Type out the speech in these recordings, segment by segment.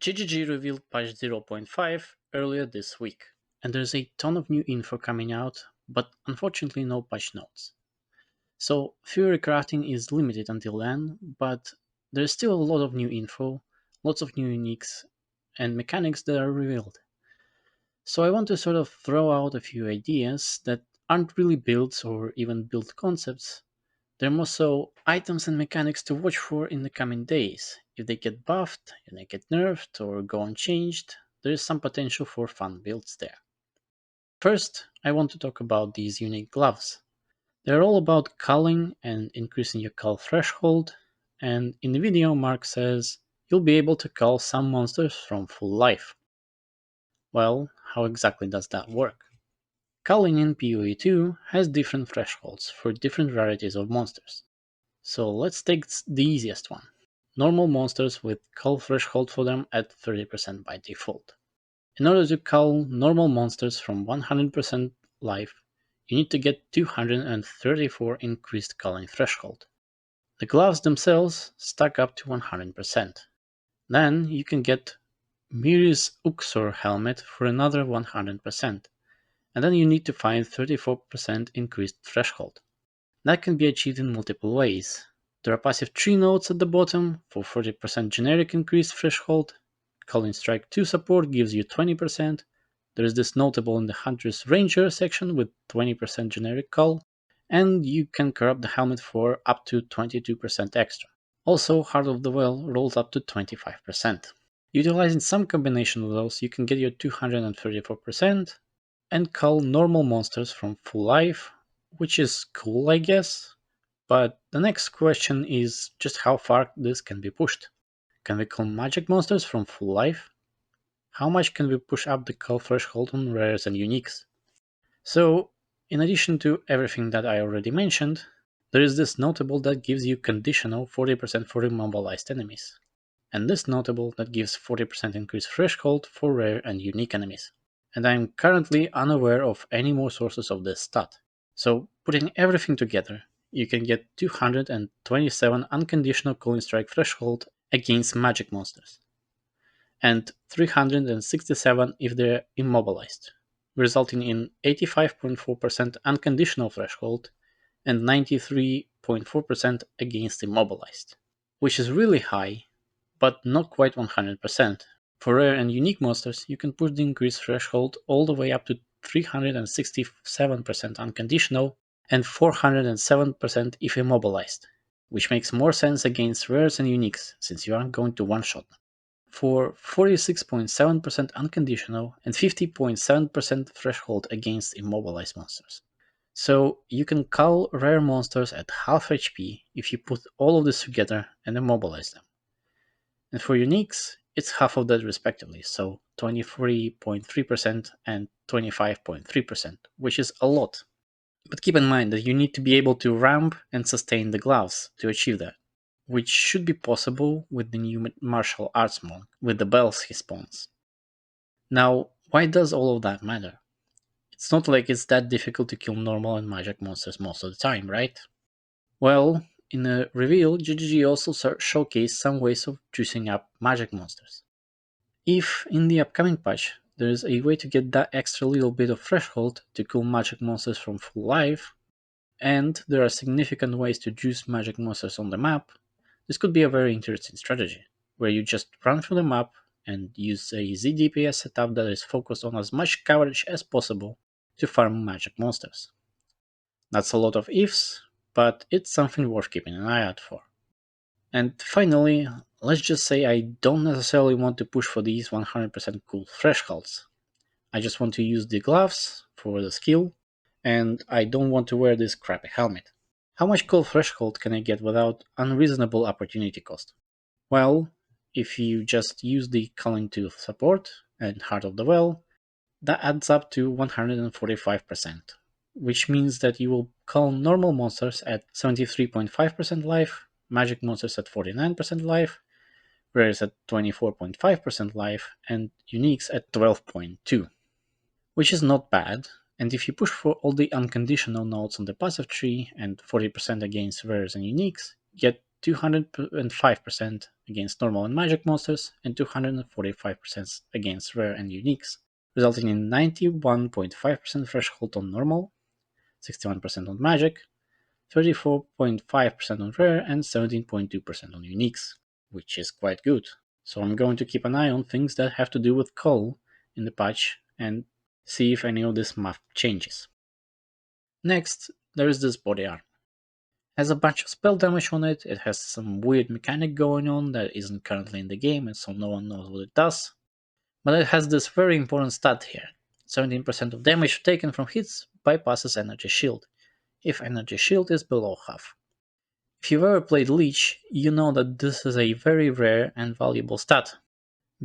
GGG revealed patch 0.5 earlier this week, and there's a ton of new info coming out, but unfortunately no patch notes. So Fury crafting is limited until then, but there's still a lot of new info, lots of new uniques, and mechanics that are revealed. So I want to sort of throw out a few ideas that aren't really builds or even build concepts. They're more so items and mechanics to watch for in the coming days. If they get buffed, if they get nerfed, or go unchanged, there is some potential for fun builds there. First, I want to talk about these unique gloves. They're all about culling and increasing your cull threshold, and in the video Mark says you'll be able to cull some monsters from full life. Well, how exactly does that work? Culling in PoE 2 has different thresholds for different varieties of monsters. So let's take the easiest one. Normal monsters with cull threshold for them at 30% by default. In order to cull normal monsters from 100% life, you need to get 234 increased culling threshold. The gloves themselves stack up to 100%. Then you can get Miri's Uxor helmet for another 100%, and then you need to find 34% increased threshold. That can be achieved in multiple ways. There are passive tree nodes at the bottom for 40% generic increased threshold. Culling Strike 2 support gives you 20%. There is this notable in the Hunter's Ranger section with 20% generic cull, and you can corrupt the helmet for up to 22% extra. Also, Heart of the Well rolls up to 25%. Utilizing some combination of those, you can get your 234% and cull normal monsters from full life, which is cool, I guess. But the next question is just how far this can be pushed. Can we cull magic monsters from full life? How much can we push up the cull threshold on rares and uniques? So, in addition to everything that I already mentioned, there is this notable that gives you conditional 40% for immobilized enemies, and this notable that gives 40% increased threshold for rare and unique enemies. And I am currently unaware of any more sources of this stat. So, putting everything together, you can get 227 unconditional Culling Strike threshold against magic monsters, and 367 if they're immobilized, resulting in 85.4% unconditional threshold and 93.4% against immobilized, which is really high, but not quite 100%. For rare and unique monsters, you can push the increased threshold all the way up to 367% unconditional and 407% if immobilized, which makes more sense against rares and uniques since you aren't going to one-shot them. For 46.7% unconditional and 50.7% threshold against immobilized monsters. So you can cull rare monsters at half HP if you put all of this together and immobilize them. And for uniques, it's half of that respectively, so 23.3% and 25.3%, which is a lot. But keep in mind that you need to be able to ramp and sustain the gloves to achieve that, which should be possible with the new martial arts monk with the bells he spawns. Now, why does all of that matter? It's not like it's that difficult to kill normal and magic monsters most of the time, right? Well, in the reveal, GGG also showcased some ways of juicing up magic monsters. If, in the upcoming patch, there is a way to get that extra little bit of threshold to kill magic monsters from full life, and there are significant ways to juice magic monsters on the map, this could be a very interesting strategy, where you just run through the map and use a ZDPS setup that is focused on as much coverage as possible to farm magic monsters. That's a lot of ifs, but it's something worth keeping an eye out for. And finally, let's just say I don't necessarily want to push for these 100% cool thresholds. I just want to use the gloves for the skill, and I don't want to wear this crappy helmet. How much cool threshold can I get without unreasonable opportunity cost? Well, if you just use the Culling to support and Heart of the Well, that adds up to 145%, which means that you will cull normal monsters at 73.5% life, magic monsters at 49% life, rares at 24.5% life, and uniques at 12.2%, which is not bad. And if you push for all the unconditional nodes on the passive tree and 40% against rares and uniques, get 205% against normal and magic monsters, and 245% against rare and uniques, resulting in 91.5% threshold on normal, 61% on magic, 34.5% on rare, and 17.2% on uniques, which is quite good. So I'm going to keep an eye on things that have to do with Cull in the patch and see if any of this map changes. Next, there is this body armor. It has a bunch of spell damage on it, it has some weird mechanic going on that isn't currently in the game, and so no one knows what it does. But it has this very important stat here. 17% of damage taken from hits bypasses energy shield, if energy shield is below half. If you've ever played Leech, you know that this is a very rare and valuable stat,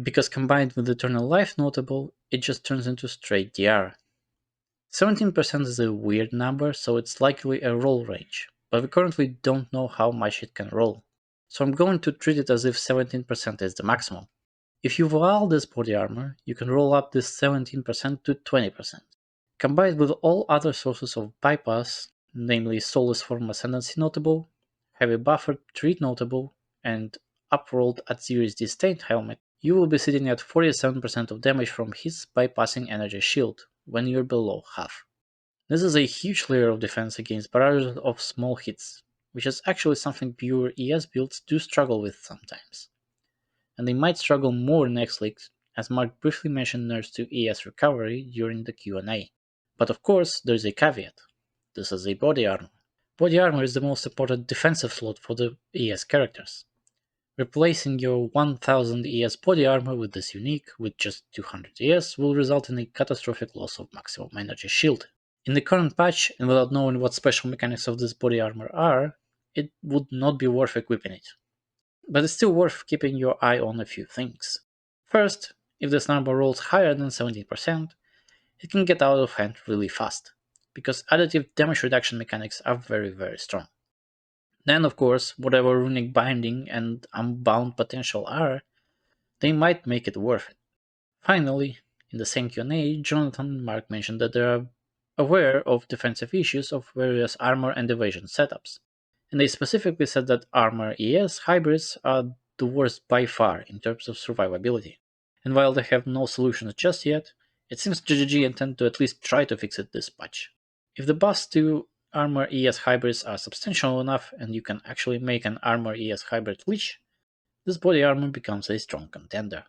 because combined with Eternal Life notable, it just turns into straight DR. 17% is a weird number, so it's likely a roll range, but we currently don't know how much it can roll. So I'm going to treat it as if 17% is the maximum. If you voil this body armor, you can roll up this 17% to 20%. Combined with all other sources of bypass, namely Soulless Form Ascendancy notable, Heavy Buffer Treat notable, and Uprolled at 0SD Stained Helmet, you will be sitting at 47% of damage from hits bypassing Energy Shield when you're below half. This is a huge layer of defense against barrages of small hits, which is actually something pure ES builds do struggle with sometimes. And they might struggle more next league, as Mark briefly mentioned nerfs to ES recovery during the Q&A. But of course, there's a caveat. This is a body armor. Body armor is the most important defensive slot for the ES characters. Replacing your 1000 ES body armor with this unique, with just 200 ES, will result in a catastrophic loss of maximum energy shield. In the current patch, and without knowing what special mechanics of this body armor are, it would not be worth equipping it. But it's still worth keeping your eye on a few things. First, if this number rolls higher than 17%, it can get out of hand really fast, because additive damage reduction mechanics are very strong. Then, of course, whatever runic binding and unbound potential are, they might make it worth it. Finally, in the same Q&A, Jonathan and Mark mentioned that they are aware of defensive issues of various armor and evasion setups, and they specifically said that armor ES hybrids are the worst by far in terms of survivability. And while they have no solutions just yet, it seems GGG intend to at least try to fix it this patch. If the buffs to armor ES hybrids are substantial enough and you can actually make an armor ES hybrid Lich, this body armor becomes a strong contender.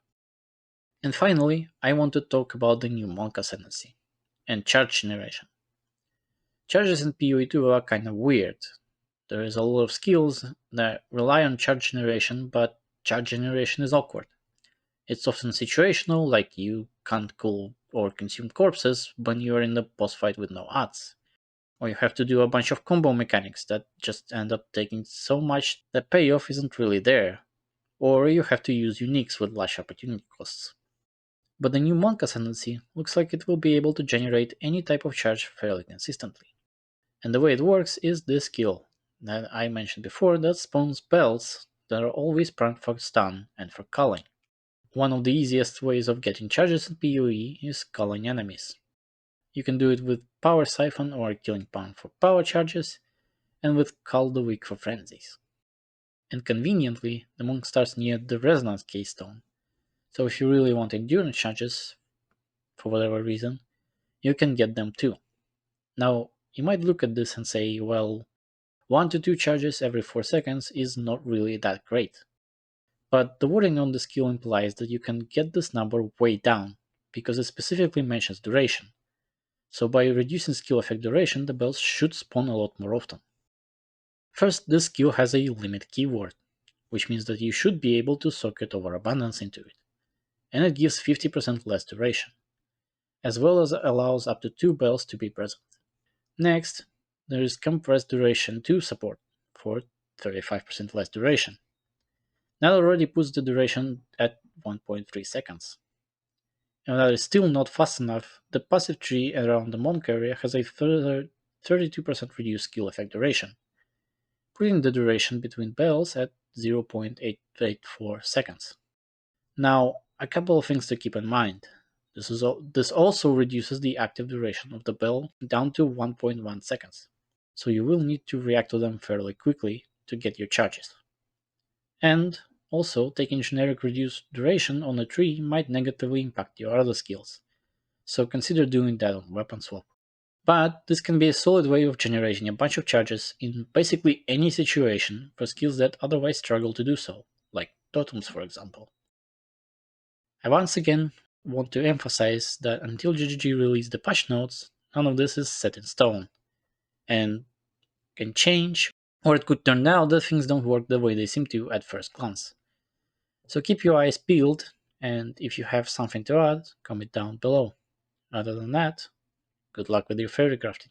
And finally, I want to talk about the new Monk Ascendancy and charge generation. Charges in PoE2 are kind of weird. There is a lot of skills that rely on charge generation, but charge generation is awkward. It's often situational, like you can't cool or consume corpses when you're in the boss fight with no odds. Or you have to do a bunch of combo mechanics that just end up taking so much that payoff isn't really there. Or you have to use uniques with large opportunity costs. But the new Monk Ascendancy looks like it will be able to generate any type of charge fairly consistently. And the way it works is this skill that I mentioned before that spawns bells that are always primed for stun and for culling. One of the easiest ways of getting charges in PoE is culling enemies. You can do it with Power Siphon or Killing Palm for power charges, and with Cull the Weak for frenzies. And conveniently, the monk starts near the Resonance Keystone, so if you really want endurance charges, for whatever reason, you can get them too. Now, you might look at this and say, well, 1 to 2 charges every 4 seconds is not really that great. But the wording on the skill implies that you can get this number way down, because it specifically mentions duration. So by reducing skill effect duration, the bells should spawn a lot more often. First, this skill has a limit keyword, which means that you should be able to socket Overabundance into it, and it gives 50% less duration, as well as allows up to 2 bells to be present. Next, there is Compressed Duration 2 support for 35% less duration. That already puts the duration at 1.3 seconds. And that is still not fast enough, the passive tree around the monk area has a further 32% reduced skill effect duration, putting the duration between bells at 0.884 seconds. Now, a couple of things to keep in mind. This also reduces the active duration of the bell down to 1.1 seconds, so you will need to react to them fairly quickly to get your charges. And Also, taking generic reduced duration on a tree might negatively impact your other skills, so consider doing that on weapon swap. But this can be a solid way of generating a bunch of charges in basically any situation for skills that otherwise struggle to do so, like totems for example. I once again want to emphasize that until GGG released the patch notes, none of this is set in stone, and can change, or it could turn out that things don't work the way they seem to at first glance. So keep your eyes peeled, and if you have something to add, comment down below. Other than that, good luck with your fairy crafting.